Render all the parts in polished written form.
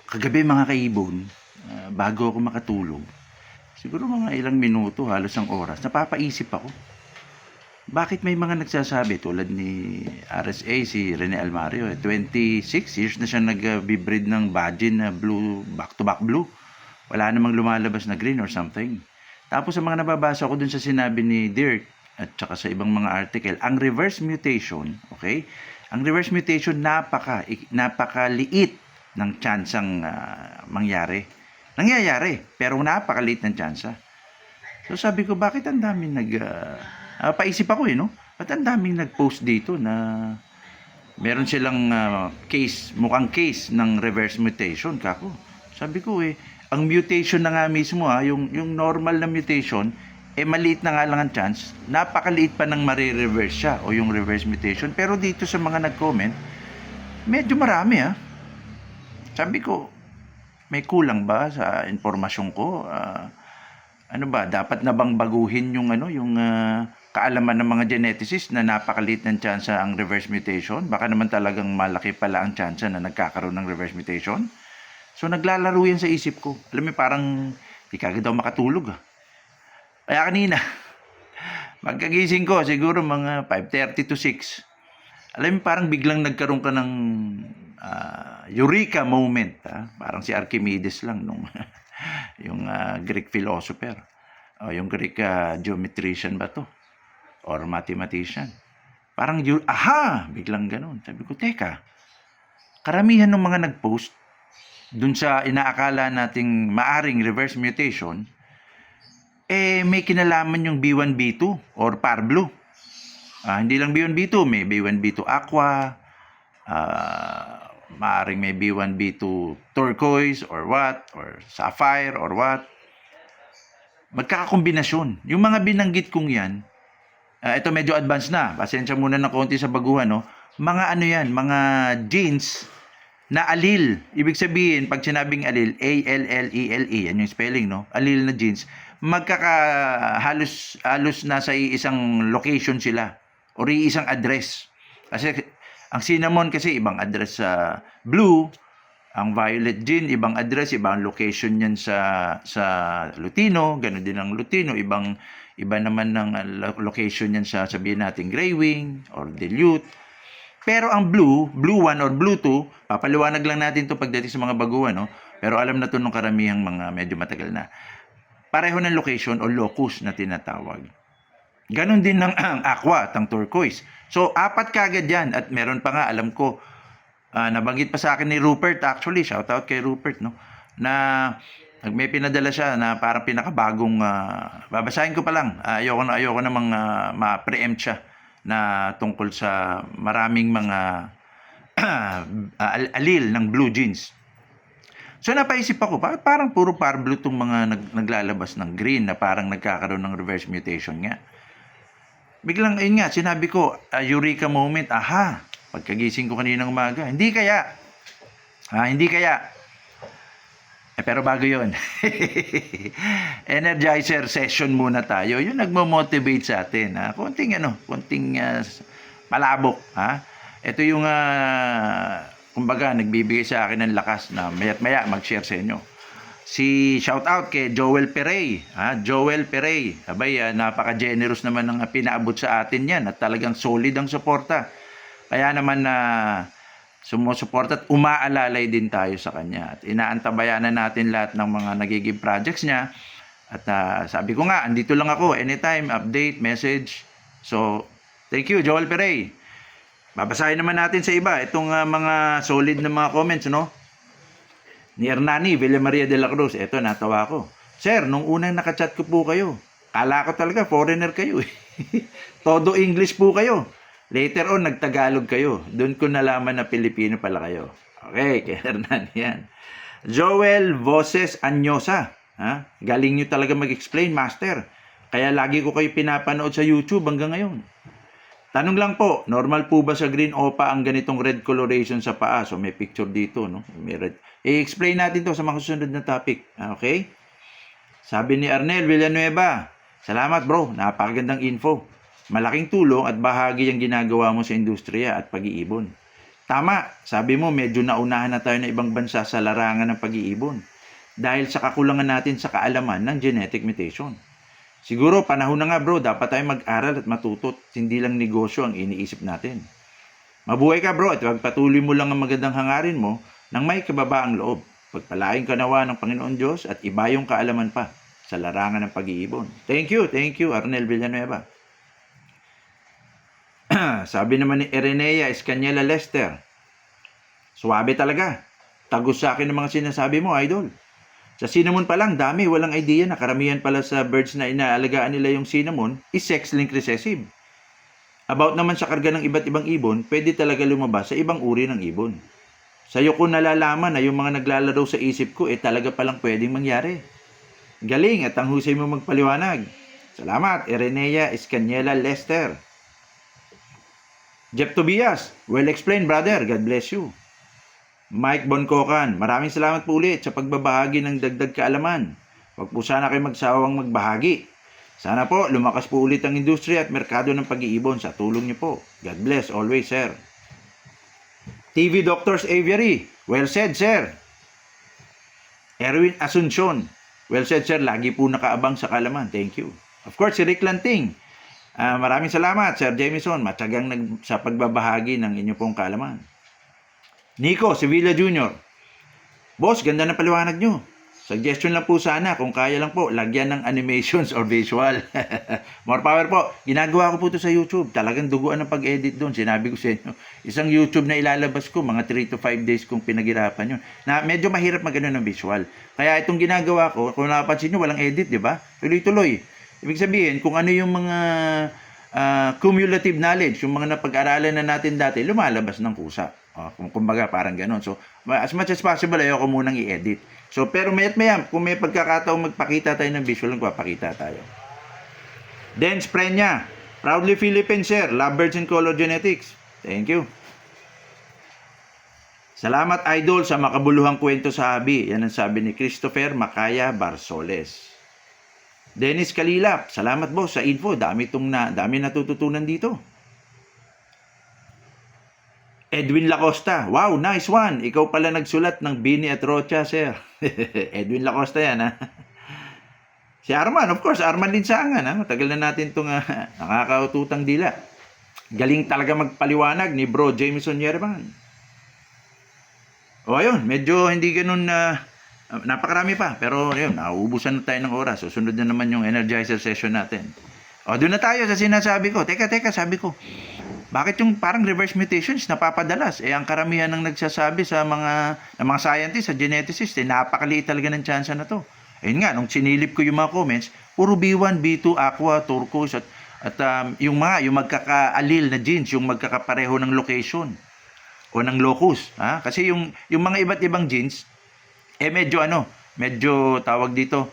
Kagabi mga kaibon, bago ako makatulog, siguro mga ilang minuto, halos ang oras, napapaisip ako. Bakit may mga nagsasabi tulad ni RSA, si Rene Almario, 26 years na siya nag-breed ng Bajin na blue, back-to-back blue. Wala namang lumalabas na green or something. Tapos sa mga nababasa ko dun sa sinabi ni Dirk at saka sa ibang mga article, ang reverse mutation, okay? Ang reverse mutation napakaliit ng tsansang mangyari. Nangyayari, pero napakaliit ng tsansa. So sabi ko, bakit ang daming paisip ako no? Ba't ang daming nag-post dito na meron silang case, mukhang case ng reverse mutation, kako. Sabi ko ang mutation na nga mismo yung normal na mutation, maliit na nga lang ang chance, napakaliit pa ng marireverse siya o yung reverse mutation. Pero dito sa mga nag-comment, medyo marami Sabi ko, may kulang ba sa impormasyon ko? Ano ba, dapat na bang baguhin yung kaalaman ng mga geneticists na napakaliit ng tsansa ang reverse mutation? Baka naman talagang malaki pala ang tsansa na nagkakaroon ng reverse mutation. So naglalaro yan sa isip ko. Alam mo, parang di kagad daw makatulog. Kaya kanina, magkagising ko siguro mga 5:30 to 6. Alam mo, parang biglang nagkaroon ka ng eureka moment. Parang si Archimedes lang nung yung Greek philosopher. O yung Greek geometrician ba to? Or mathematician. Parang, biglang ganun. Sabi ko, teka, karamihan ng mga nag-post dun sa inaakala nating maaring reverse mutation, may kinalaman yung B1, B2 or Parblu. Hindi lang B1, B2, may B1, B2 Aqua, maaring may B1, B2 turquoise or what, or sapphire or what. Magkakakombinasyon. Yung mga binanggit kong yan, ito medyo advanced na. Pasensya muna ng konti sa baguhan, no? Mga ano yan, mga genes na allele. Ibig sabihin, pag sinabing allele, A-L-L-E-L-E, yan yung spelling, no? Allele na genes, halos nasa isang location sila or isang address. Kasi ang cinnamon kasi ibang address sa blue, ang violet gene ibang address, ibang location niyan sa lutino, ganoon din ang lutino, iba naman ng location niyan sa sabihin natin gray wing or dilute. Pero ang blue 1 or blue 2, papaliwanag lang natin to pagdating sa mga baguhan, no? Pero alam na to ng karamihang mga medyo matagal na. Pareho ng location o locus na tinatawag. Ganon din ng aqua at ang turquoise. So, 4 kagad yan. At meron pa nga, alam ko, nabanggit pa sa akin ni Rupert, actually, shout out kay Rupert, no? Na may pinadala siya na parang pinakabagong, babasahin ko pa lang. Ayoko namang ma-preempt siya na tungkol sa maraming mga allele ng blue genes. So napaisip ako, parang puro parblu itong mga naglalabas ng green na parang nagkakaroon ng reverse mutation nga. Biglang, ayun nga, sinabi ko, eureka moment, pagkagising ko kaninang umaga, hindi kaya. Pero bago yon Energizer session muna tayo. Yung nagmo-motivate sa atin. Konting palabok. Ito yung, kumbaga, nagbibigay sa akin ng lakas na maya't maya mag-share sa inyo. Shout out kay Joel Perey. Joel Perey. Abay, napaka-generous naman ng pinaabot sa atin yan at talagang solid ang suporta. Kaya naman sumusuporta at umaalalay din tayo sa kanya. At inaantabayanan natin lahat ng mga nagiging projects niya. At sabi ko nga, andito lang ako. Anytime, update, message. So, thank you, Joel Perey. Babasahin naman natin sa iba itong mga solid na mga comments, no? Ni Hernani Villamaria de la Cruz. Eto, natawa ko. Sir, nung unang nakachat ko po kayo, kala ko talaga foreigner kayo. Todo English po kayo. Later on, nagtagalog kayo. Doon ko nalaman na Pilipino pala kayo. Okay, kay Hernani yan. Joel Voces Anyosa. Galing nyo talaga mag-explain, master. Kaya lagi ko kayo pinapanood sa YouTube hanggang ngayon. Tanong lang po, normal po ba sa green opa ang ganitong red coloration sa paa? So may picture dito, no? May red. I-explain natin to sa mga susunod na topic. Okay? Sabi ni Arnel Villanueva, salamat bro, napakagandang info. Malaking tulong at bahagi ang ginagawa mo sa industriya at pag-iibon. Tama, sabi mo medyo naunahan na tayo ng ibang bansa sa larangan ng pag-iibon dahil sa kakulangan natin sa kaalaman ng genetic mutation. Siguro panahon na nga bro, dapat tayo mag-aral at matuto, hindi lang negosyo ang iniisip natin. Mabuhay ka bro at pagpatuloy mo lang ang magandang hangarin mo nang may kababaang loob. Pagpalain ka nawa ng Panginoon Diyos at iba yung kaalaman pa sa larangan ng pag-iibon. Thank you, Arnel Villanueva. Sabi naman ni Erenea Escaniela Lester, suwabe talaga. Tagus sa akin ng mga sinasabi mo, idol. Sa cinnamon pa lang, dami, walang idea na karamihan pala sa birds na inaalagaan nila yung cinnamon is sex-linked recessive. About naman sa karga ng iba't ibang ibon, pwede talaga lumabas sa ibang uri ng ibon. Sa'yo ko nalalaman na yung mga naglalaro sa isip ko, talaga palang pwedeng mangyari. Galing at ang husay mo magpaliwanag. Salamat, Erenea Escaniela Lester. Jeff Tobias, well explained brother, God bless you. Mike Boncocan, maraming salamat po ulit sa pagbabahagi ng dagdag kaalaman. Huwag po sana kayo magsawang magbahagi. Sana po lumakas po ulit ang industriya at merkado ng pag-iibon sa tulong niyo po. God bless always, sir. TV Doctors Aviary, well said, sir. Erwin Asuncion, well said, sir. Lagi po nakaabang sa kaalaman. Thank you. Of course, si Rick Lanting. Maraming salamat, Sir Jamison. Matyagang sa pagbabahagi ng inyo pong kaalaman. Nico Sevilla Jr. Boss, ganda ng paliwanag nyo. Suggestion lang po sana, kung kaya lang po, lagyan ng animations or visual. More power po. Ginagawa ko po ito sa YouTube. Talagang duguan ng pag-edit doon. Sinabi ko sa inyo, isang YouTube na ilalabas ko, mga 3 to 5 days kong pinaghirapan yun. Na medyo mahirap magano ng visual. Kaya itong ginagawa ko, kung napansin nyo, walang edit, di ba? Tuloy-tuloy. Ibig sabihin, kung ano yung mga cumulative knowledge, yung mga napag-aralan na natin dati, lumalabas ng kusa. Kumbaga, parang gano'n. So, as much as possible, ayoko munang i-edit. So, pero mayat-maya, kung may pagkakataong magpakita tayo ng visual, magpapakita tayo. Dance Prenya, proudly Philippine, sir. Lovebirds and Color Genetics. Thank you. Salamat, idol, sa makabuluhang kwento sa habi. Yan ang sabi ni Christopher Macaya Barsoles. Dennis Kalilap, salamat boss sa info. Dami natututunan dito. Edwin Lacosta, wow, nice one. Ikaw pala nagsulat ng Bini at Rocha, sir. Edwin Lacosta yan, ha. Si Arman, of course, Arman din sa angan, ha. Matagal na natin itong nakakaututang dila. Galing talaga magpaliwanag ni Bro Jameson Yereman. O ayun, medyo hindi ganun napakarami pa, pero yun, nauubusan na tayo ng oras. Susunod na naman yung Energizer session natin. O, doon na tayo sa sinasabi ko. Teka, sabi ko, bakit yung parang reverse mutations napapadalas? Ang karamihan ng nagsasabi sa mga scientists, sa geneticists, napakaliit talaga ng chance na to. Ayun nga, nung sinilip ko yung mga comments, puro B1, B2, aqua, turquoise, at yung magkaka-allele na genes, yung magkakapareho ng location o ng locus. Kasi yung mga iba't ibang genes, medyo tawag dito,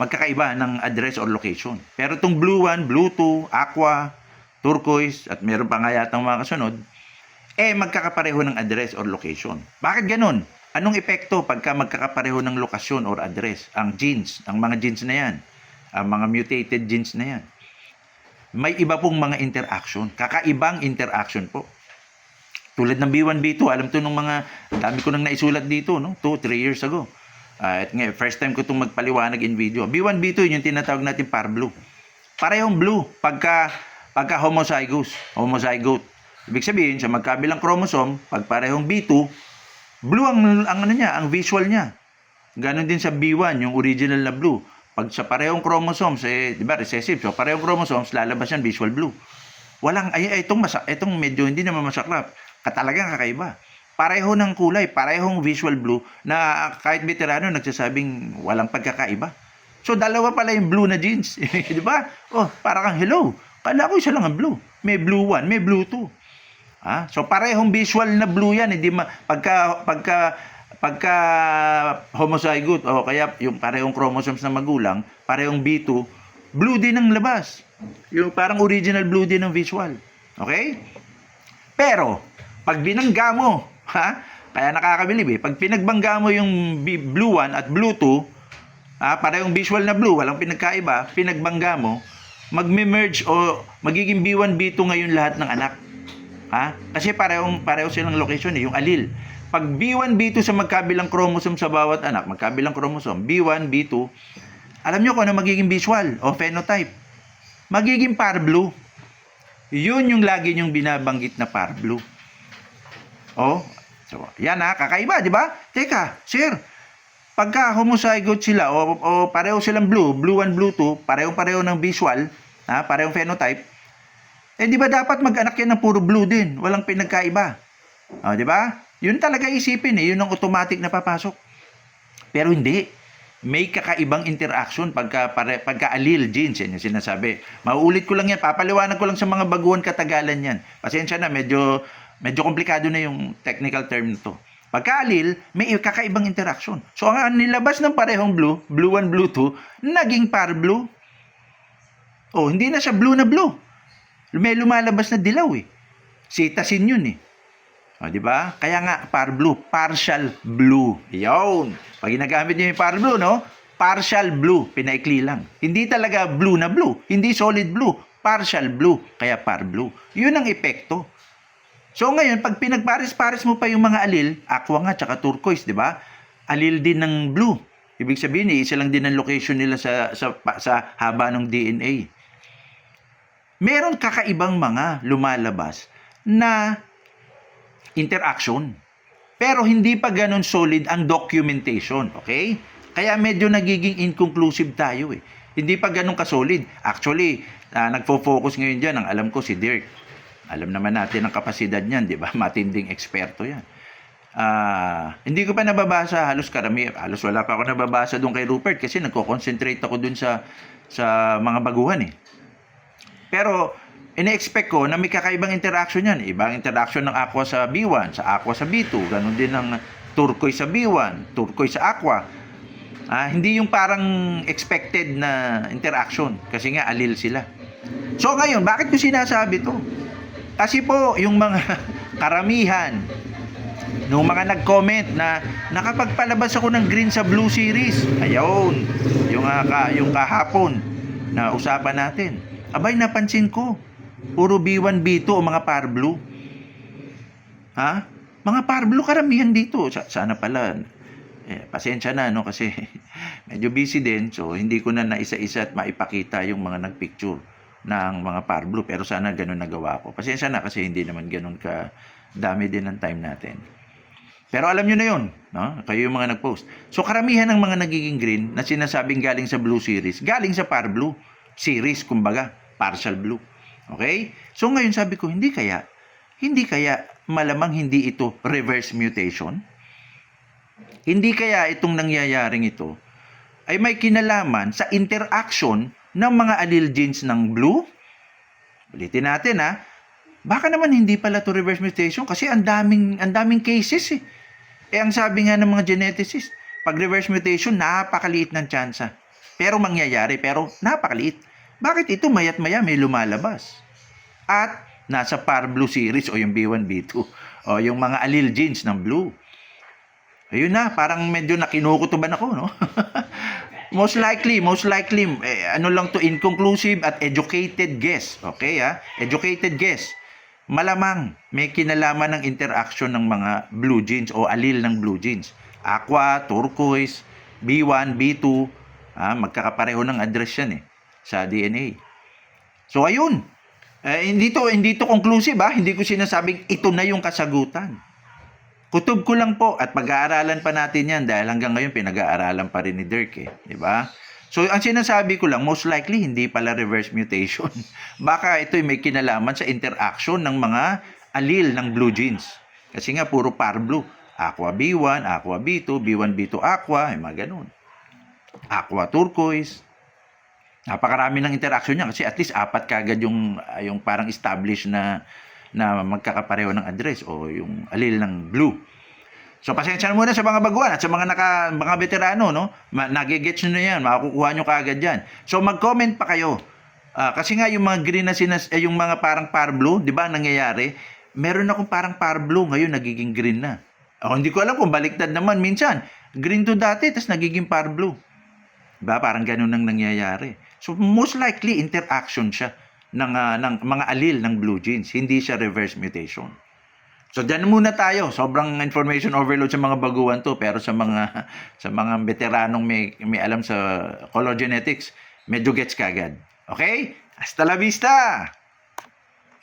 magkakaiba ng address or location. Pero itong blue 1, blue 2, aqua, turquoise, at meron pa nga yatang mga kasunod, magkakapareho ng address or location. Bakit ganun? Anong epekto pagka magkakapareho ng lokasyon or address? Ang genes, ang mga genes na yan, ang mga mutated genes na yan, may iba pong mga interaction, kakaibang interaction po. Tulad ng B1, B2, alam to nung dami ko nang naisulat dito, no? 2-3 years ago. At ngayon, first time ko itong magpaliwanag in video. B1, B2, yung tinatawag natin par blue. Parehong blue pagka homozygote. Ibig sabihin, sa magkabilang chromosome, pag parehong B2, blue ang visual niya. Ganon din sa B1, yung original na blue. Pag sa parehong chromosomes, di ba, recessive. So, parehong chromosomes, lalabas yan, visual blue. Itong medyo hindi naman masaklap. Talagang kakaiba. Pareho ng kulay, parehong visual blue na kahit veterano nagsasabing walang pagkakaiba. So, dalawa pala yung blue na genes. Di ba? Oh, para kang hello. Kala ko isa lang ang blue. May blue 1, may blue 2. So, parehong visual na blue yan. Hindi pagka homozygote o kaya yung parehong chromosomes na magulang, parehong B2, blue din ang labas. Yung parang original blue din ang visual. Okay? Pero, pag binangga mo, kaya nakakabilib pag pinagbangga mo yung blue 1 at blue 2, parehong visual na blue, walang pinagkaiba, pinagbangga mo, magme-merge o magiging B1, B2 ngayon lahat ng anak. Ha? Kasi pareho silang location eh, yung allele. Pag B1, B2 sa magkabilang chromosome sa bawat anak, magkabilang chromosome, B1, B2, alam nyo kung ano magiging visual o phenotype? Magiging par-blue. Yun yung lagi nyong binabanggit na par-blue. Oh, so, yan ha, kakaiba, di ba? Teka, sir, pagka homozygote sila o pareho silang blue 1, blue 2, pareho-pareho ng visual, ha, parehong phenotype, eh di ba dapat mag-anak yan ng puro blue din, walang pinagkaiba. O, di ba? Yun talaga isipin eh, yun ang automatic na papasok. Pero hindi. May kakaibang interaction pagka allele genes, yan yung sinasabi. Mauulit ko lang yan, papaliwanag ko lang sa mga baguhan katagalan yan. Pasensya na, medyo komplikado na yung technical term nito. Pagka allele, may kakaibang interaction. So, ang nilabas ng parehong blue 1, blue 2, naging par blue. Oh, hindi na siya blue na blue. May lumalabas na dilaw eh. Cetasin yun eh. O, di ba? Kaya nga, par blue, partial blue. Yun. Pag ginagamit niyo yung par blue, no? Partial blue, pinaikli lang. Hindi talaga blue na blue. Hindi solid blue. Partial blue, kaya par blue. Yun ang epekto. So ngayon, pag pinagpares-pares mo pa yung mga allele, aqua nga, tsaka turquoise, di ba? Allele din ng blue. Ibig sabihin, isa lang din ang location nila sa haba ng DNA. Meron kakaibang mga lumalabas na interaction. Pero hindi pa ganun solid ang documentation, okay? Kaya medyo nagiging inconclusive tayo eh. Hindi pa ganun ka-solid. Actually, nagfo-focus ngayon dyan, ang alam ko si Dirk. Alam naman natin ang kapasidad niyan, di ba? Matinding eksperto yan. Hindi ko pa nababasa, halos wala pa ako nababasa doon kay Rupert kasi nagko-concentrate ako doon sa mga baguhan eh. Pero ine-expect ko na may kakaibang interaction yan. Ibang interaction ng aqua sa B1, sa aqua sa B2, ganun din ng turquoise sa B1, turquoise sa aqua. Hindi yung parang expected na interaction kasi nga allele sila. So ngayon, bakit ko sinasabi to? Kasi po, yung mga karamihan nung mga nag-comment na nakapagpalabas ako ng green sa blue series. Ayun, yung kahapon na usapan natin. Abay, napansin ko, puro B1, B2 o mga par blue. Ha? Mga par blue karamihan dito. Sana pala, pasensya na, no? Kasi medyo busy din. So, hindi ko na naisa-isa at maipakita yung mga nagpicture ng mga par blue. Pero sana ganun nagawa ko. Pasensya na kasi hindi naman ganun ka dami din ng time natin. Pero alam nyo na yun, no? Kayo yung mga nag-post. So, karamihan ng mga nagiging green na sinasabing galing sa blue series, galing sa par blue series, kumbaga, partial blue. Okay? So, ngayon sabi ko, hindi kaya malamang hindi ito reverse mutation? Hindi kaya itong nangyayaring ito ay may kinalaman sa interaction ng mga allele genes ng blue? Ulitin natin ha. Baka naman hindi pala to reverse mutation kasi ang daming cases eh. Ang sabi nga ng mga geneticists, pag reverse mutation, napakaliit ng tsansa. Pero mangyayari, pero napakaliit. Bakit ito maya't maya may lumalabas? At nasa par blue series o yung B1, B2 o yung mga allele genes ng blue. Ayun na, parang medyo nakinukutuban ako, no? Most likely, ano lang to, inconclusive at educated guess. Okay, ha? Educated guess. Malamang may kinalaman ng interaction ng mga blue genes o allele ng blue genes. Aqua, turquoise, B1, B2, magkakapareho ng address yan eh, sa DNA. So, ayun. Hindi to conclusive ha. Hindi ko sinasabing ito na yung kasagutan. Kutob ko lang po at pag-aaralan pa natin yan dahil hanggang ngayon pinag-aaralan pa rin ni Dirk eh. Diba? So, ang sinasabi ko lang, most likely hindi pala reverse mutation. Baka ito may kinalaman sa interaction ng mga allele ng blue genes. Kasi nga puro par blue. Aqua B1, aqua B2, B1, B2 aqua, mga ganun. Aqua turquoise. Napakarami ng interaction niya kasi at least 4 kagad yung parang established na magkakapareho ng address o yung allele ng blue. So, pasensya na muna sa mga baguhan at sa mga veterano, no? Nagigets nyo na yan, makakukuha nyo kaagad yan. So, mag-comment pa kayo. Kasi nga yung mga green na yung mga parang par blue, di ba, nangyayari, meron akong parang par blue, ngayon nagiging green na. Hindi ko alam kung baliktad naman minsan. Green to dati, tas nagiging par blue. Diba? Parang ganun ang nangyayari. So, most likely, interaction siya ng mga allele ng blue jeans. Hindi siya reverse mutation. So diyan muna tayo. Sobrang information overload sa mga baguhan to, pero sa mga veteranong may alam sa color genetics, medyo gets kagad. Okay? Hasta la vista.